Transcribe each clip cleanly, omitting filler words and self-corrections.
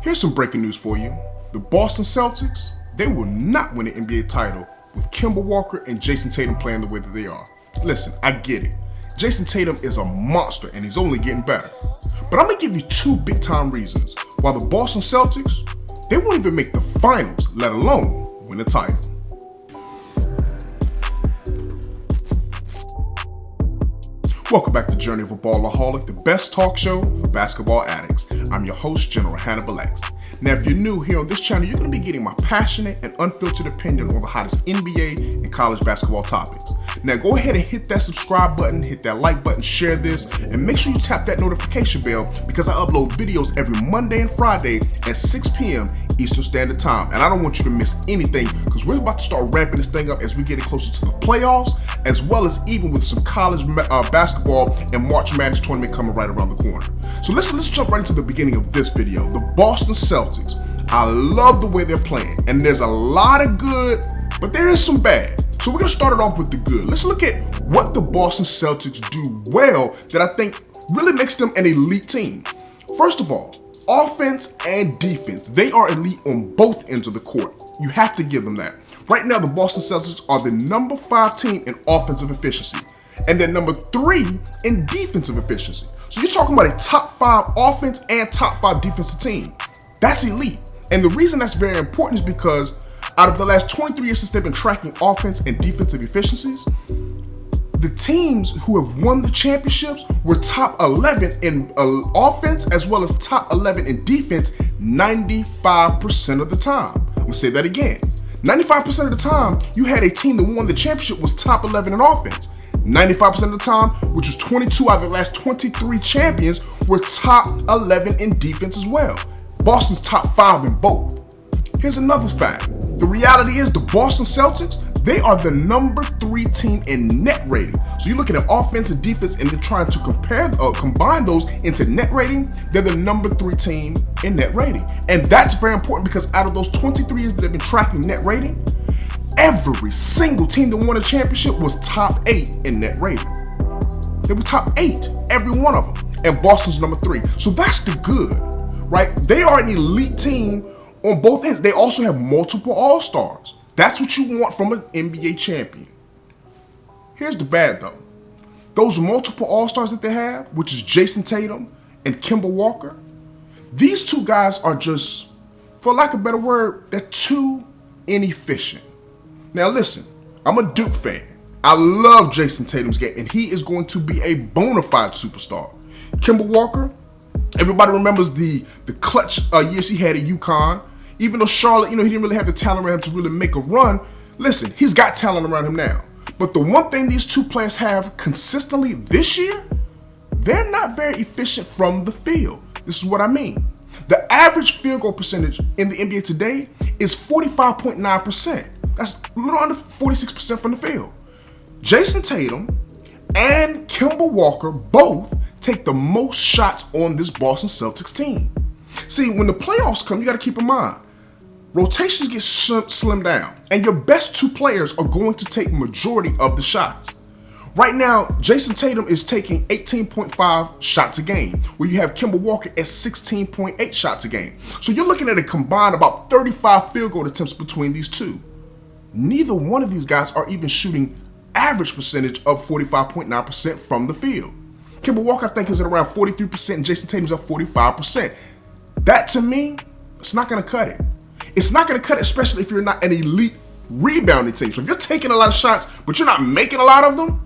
Here's some breaking news for you. The Boston Celtics, they will not win an NBA title with Kemba Walker and Jayson Tatum playing the way that they are. Listen, I get it. Jayson Tatum is a monster and he's only getting better. But I'm going to give you two big time reasons why the Boston Celtics, they won't even make the finals, let alone win a title. Welcome back to Journey of a Ballaholic, the best talk show for basketball addicts. I'm your host, General Hannibal X. Now, if you're new here on this channel, you're going to be getting my passionate and unfiltered opinion on the hottest NBA and college basketball topics. Now, go ahead and hit that subscribe button, hit that like button, share this, and make sure you tap that notification bell because I upload videos every Monday and Friday at 6 p.m. Eastern Standard Time. And I don't want you to miss anything because we're about to start ramping this thing up as we get closer to the playoffs, as well as even with some college basketball and March Madness tournament coming right around the corner. So let's jump right into the beginning of this video. The Boston Celtics. I love the way they're playing, and there's a lot of good, but there is some bad. So we're gonna start it off with the good. Let's look at what the Boston Celtics do well that I think really makes them an elite team. First of all, offense and defense. They are elite on both ends of the court. You have to give them that. Right now, the Boston Celtics are the number 5 team in offensive efficiency, and they're number 3 in defensive efficiency. So you're talking about a top 5 offense and top 5 defensive team. That's elite. And the reason that's very important is because out of the last 23 years since they've been tracking offense and defensive efficiencies, the teams who have won the championships were top 11 in offense as well as top 11 in defense 95% of the time. I'm gonna say that again. 95% of the time, you had a team that won the championship was top 11 in offense. 95% of the time, which was 22 out of the last 23 champions, were top 11 in defense as well. Boston's top 5 in both. Here's another fact. The reality is the Boston Celtics, they are the number 3 team in net rating. So you're looking at offense and defense and they're trying to combine those into net rating. They're the number 3 team in net rating. And that's very important because out of those 23 years that they've been tracking net rating, every single team that won a championship was top 8 in net rating. They were top 8, every one of them. And Boston's number 3. So that's the good, right? They are an elite team on both ends. They also have multiple all-stars. That's what you want from an NBA champion. Here's the bad though. Those multiple all-stars that they have, which is Jayson Tatum and Kemba Walker, these two guys are just, for lack of a better word, they're too inefficient. Now listen, I'm a Duke fan. I love Jayson Tatum's game, and he is going to be a bona fide superstar. Kemba Walker, everybody remembers the clutch years he had at UConn. Even though Charlotte, he didn't really have the talent around him to really make a run. Listen, he's got talent around him now. But the one thing these two players have consistently this year, they're not very efficient from the field. This is what I mean. The average field goal percentage in the NBA today is 45.9%. That's a little under 46% from the field. Jayson Tatum and Kemba Walker both take the most shots on this Boston Celtics team. See, when the playoffs come, you got to keep in mind, rotations get slimmed down, and your best 2 players are going to take majority of the shots. Right now, Jayson Tatum is taking 18.5 shots a game, where you have Kemba Walker at 16.8 shots a game. So you're looking at a combined about 35 field goal attempts between these two. Neither one of these guys are even shooting average percentage of 45.9% from the field. Kemba Walker, I think, is at around 43%, and Jayson Tatum's at 45%. That, to me, it's not going to cut it. It's not going to cut it, especially if you're not an elite rebounding team. So if you're taking a lot of shots, but you're not making a lot of them,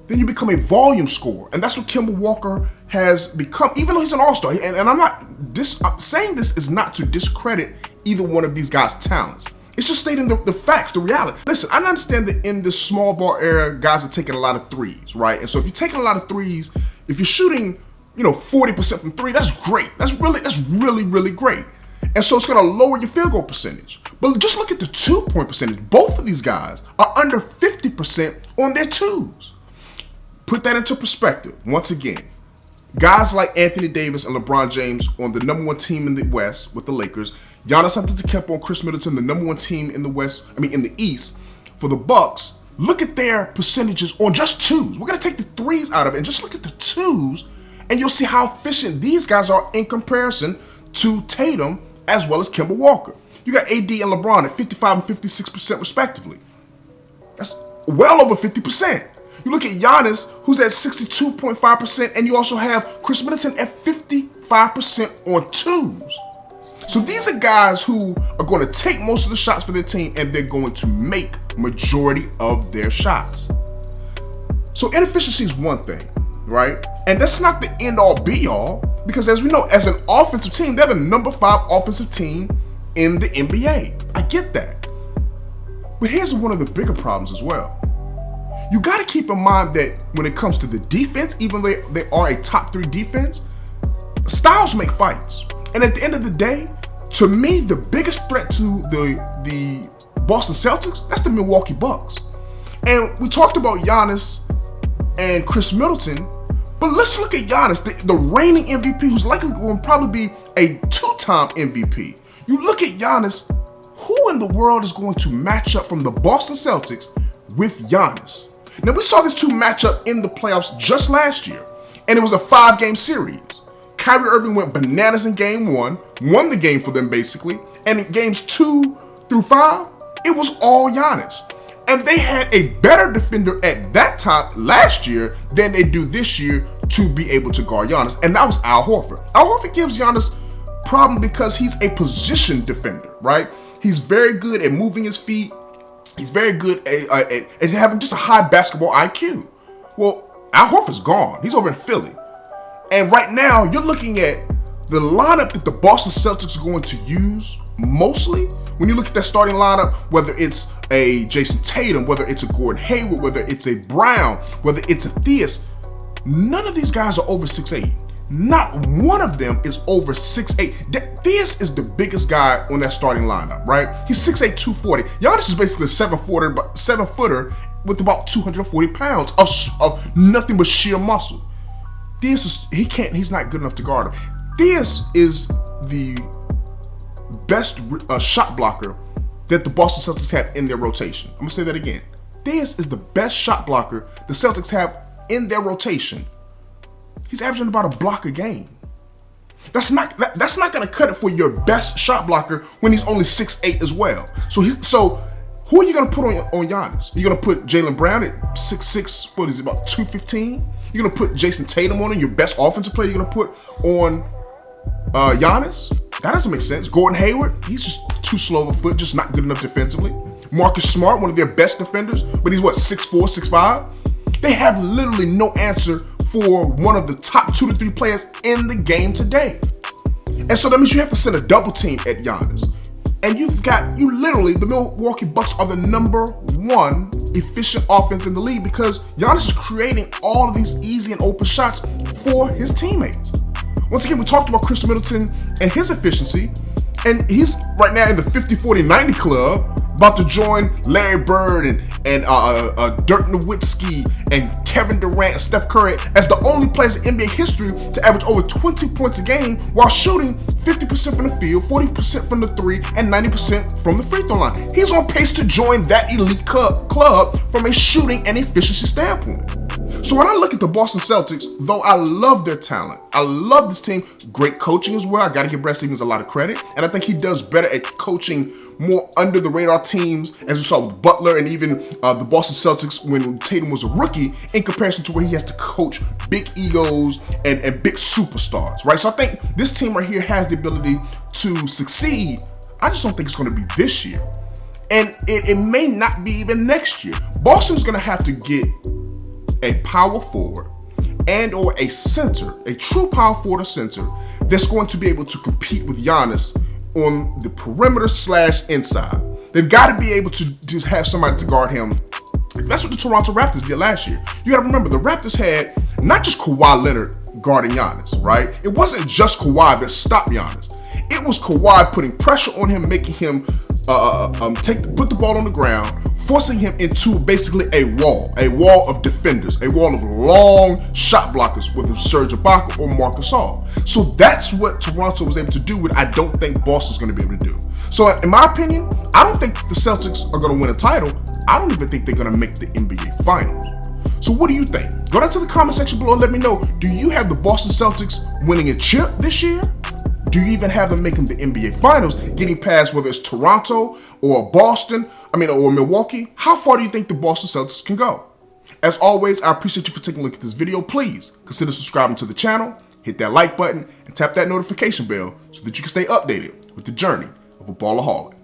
then you become a volume scorer. And that's what Kemba Walker has become, even though he's an all-star. And I'm saying this is not to discredit either one of these guys' talents. It's just stating the facts, the reality. Listen, I understand that in this small ball era, guys are taking a lot of threes, right? And so if you're taking a lot of threes, if you're shooting 40% from 3, that's great. That's really, really great. And so it's going to lower your field goal percentage. But just look at the 2-point percentage. Both of these guys are under 50% on their 2s. Put that into perspective. Once again, guys like Anthony Davis and LeBron James on the number 1 team in the West with the Lakers, Giannis Antetokounmpo and Chris Middleton, the number 1 team in the East for the Bucks. Look at their percentages on just 2s. We're going to take the 3s out of it and just look at the 2s, and you'll see how efficient these guys are in comparison to Tatum as well as Kemba Walker. You got AD and LeBron at 55 and 56% respectively. That's well over 50%. You look at Giannis, who's at 62.5%, and you also have Chris Middleton at 55% on twos. So these are guys who are going to take most of the shots for their team, and they're going to make majority of their shots. So inefficiency is one thing, right? And that's not the end-all be-all, because as we know, as an offensive team, they're the number 5 offensive team in the NBA. I get that. But here's one of the bigger problems as well. You got to keep in mind that when it comes to the defense, even though they are a top 3 defense, styles make fights. And at the end of the day, to me, the biggest threat to the Boston Celtics, that's the Milwaukee Bucks. And we talked about Giannis and Chris Middleton, but let's look at Giannis, the reigning MVP, who's likely going to probably be a 2-time MVP. You look at Giannis, who in the world is going to match up from the Boston Celtics with Giannis? Now, we saw this 2 match up in the playoffs just last year, and it was a 5-game series. Kyrie Irving went bananas in game 1, won the game for them basically, and in games 2 through 5, it was all Giannis. And they had a better defender at that time last year than they do this year to be able to guard Giannis, and that was Al Horford. Al Horford gives Giannis problem because he's a position defender, right? He's very good at moving his feet. He's very good at having just a high basketball IQ. Well, Al Horford's gone. He's over in Philly. And right now, you're looking at the lineup that the Boston Celtics are going to use mostly. When you look at that starting lineup, whether it's a Jayson Tatum, whether it's a Gordon Hayward, whether it's a Brown, whether it's a Theus, none of these guys are over 6'8". Not one of them is over 6'8". Theus is the biggest guy on that starting lineup, right? He's 6'8", 240. Giannis is basically a 7-footer with about 240 pounds of nothing but sheer muscle. Theus he's not good enough to guard him. Theus is the best shot blocker that the Boston Celtics have in their rotation. I'm gonna say that again. Theus is the best shot blocker the Celtics have in their rotation. He's averaging about a block a game. That's not going to cut it for your best shot blocker when he's only 6'8" as well. So who are you going to put on Giannis? You're going to put Jaylen Brown at 6'6", what is it, about 215? You're going to put Jayson Tatum on him, your best offensive player you're going to put on Giannis? That doesn't make sense. Gordon Hayward, he's just too slow of a foot, just not good enough defensively. Marcus Smart, one of their best defenders, but he's 6'4", 6'5"? They have literally no answer for one of the top 2 to 3 players in the game today. And so that means you have to send a double team at Giannis. And the Milwaukee Bucks are the number 1 efficient offense in the league because Giannis is creating all of these easy and open shots for his teammates. Once again, we talked about Chris Middleton and his efficiency, and he's right now in the 50-40-90 club, about to join Larry Bird and Dirk Nowitzki and Kevin Durant and Steph Curry as the only players in NBA history to average over 20 points a game while shooting 50% from the field, 40% from the 3, and 90% from the free throw line. He's on pace to join that elite club from a shooting and efficiency standpoint. So when I look at the Boston Celtics, though I love their talent, I love this team, great coaching as well. I got to give Brad Stevens a lot of credit, and I think he does better at coaching more under the radar teams, as we saw with Butler and even the Boston Celtics when Tatum was a rookie, in comparison to where he has to coach big egos and big superstars, right? So I think this team right here has the ability to succeed. I just don't think it's going to be this year, and it may not be even next year. Boston's going to have to get a power forward and or a center, a true power forward or center that's going to be able to compete with Giannis on the perimeter / inside. They've got to be able to have somebody to guard him. That's what the Toronto Raptors did last year. You got to remember, the Raptors had not just Kawhi Leonard guarding Giannis, right? It wasn't just Kawhi that stopped Giannis. It was Kawhi putting pressure on him, making him put the ball on the ground, forcing him into basically a wall of defenders, a wall of long shot blockers, whether Serge Ibaka or Marc Gasol. So that's what Toronto was able to do, what I don't think Boston's going to be able to do. So in my opinion, I don't think the Celtics are going to win a title. I don't even think they're going to make the NBA Finals. So what do you think? Go down to the comment section below and let me know, do you have the Boston Celtics winning a chip this year? Do you even have them making the NBA Finals, getting past whether it's Toronto or Boston, or Milwaukee? How far do you think the Boston Celtics can go? As always, I appreciate you for taking a look at this video. Please consider subscribing to the channel, hit that like button, and tap that notification bell so that you can stay updated with the journey of a Ballaholic.